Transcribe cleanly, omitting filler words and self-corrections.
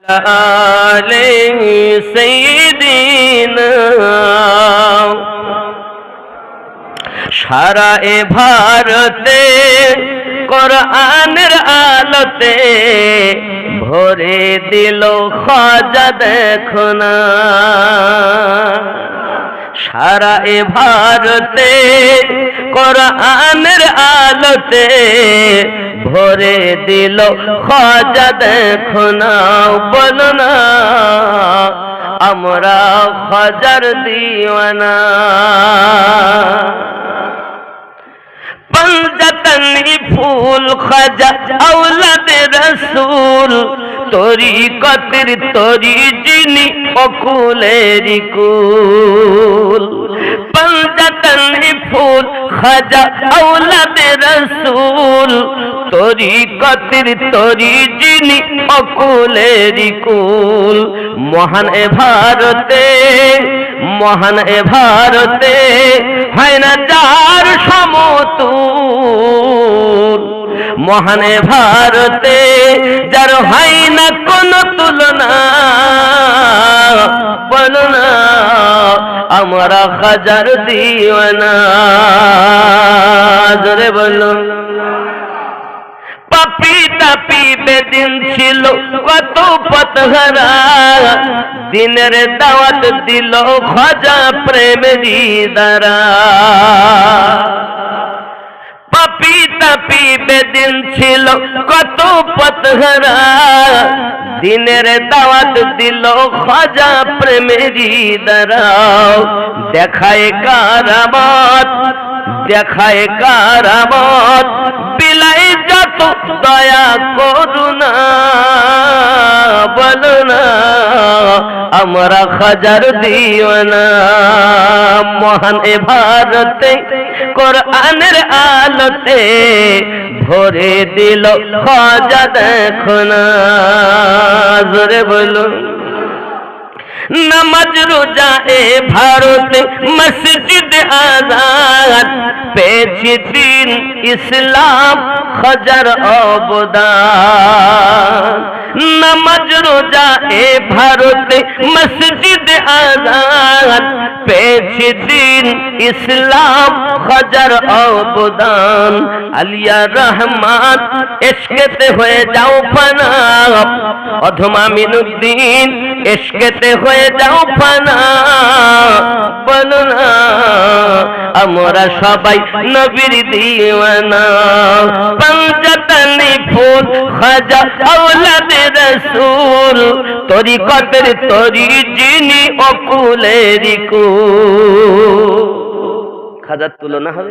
আলাইহি সাইয়্যিদিনা সারা এ ভারতে কোরআনের আলোতে ভরে দিল খাজা দেখো না। সারা এ ভারতে কোরআনের আলোতে ভরে দিল খাজা দেখো না। বলো না আমরা খাজার দিওয়ানা। पंजतनी फूल खाजा औलाद रसूल तरीक़तेर तरी जिनी अकुलेरी कुल। पंजतनी फूल खाजा औलाद रसूल तरीक़तेर तरी जिनी अकुलेरी कुल। महान ए भारते महान ए भारते হয় না যার সমতুল। মহান এ ভারতে যার হয় না কোনো তুলনা। বলো না আমরা খাজার দিওয়ানা। জোরে বলো। পাপী তাপী বেদিন ছিল কত পথহারা, দিনের দাওয়াত দিল খাজা প্রেমেরই দ্বারা। পাপী তাপী বেদিন ছিল কত পথহারা, দিনের দাওয়াত দিল খাজা প্রেমেরই দ্বারা। দেখায় কারামত দেখায় কারামত বিলাই যত দয়া করুণা। বলো না আমরা খাজার দিওয়ানা। মহান এ ভারতে কোরআনের আলোতে ভরে দিল খাজা দেখো না। জোরে বলো। नमाज रोजा ए भारत मस्जिद आजाद पेछे दिन इस्लाम खजर अबदान। नमाज रोजा ए भारत मस्जिद आजाद पेछे दिन इस्लाम खजर अबदान। आलिया रहमान इश्क़ते हुए जाओ फना। अधमा मिनुद्दीन इश्क़ते হয়ে যাও ফানা। বলো না আমরা সবাই নবীর দিওয়ানা। पंजतनी फूल खाजा औलाদ रसूल तरीक़तेर तरी जिनी अकुलेरी कुल। খাজার তুলনা হবে।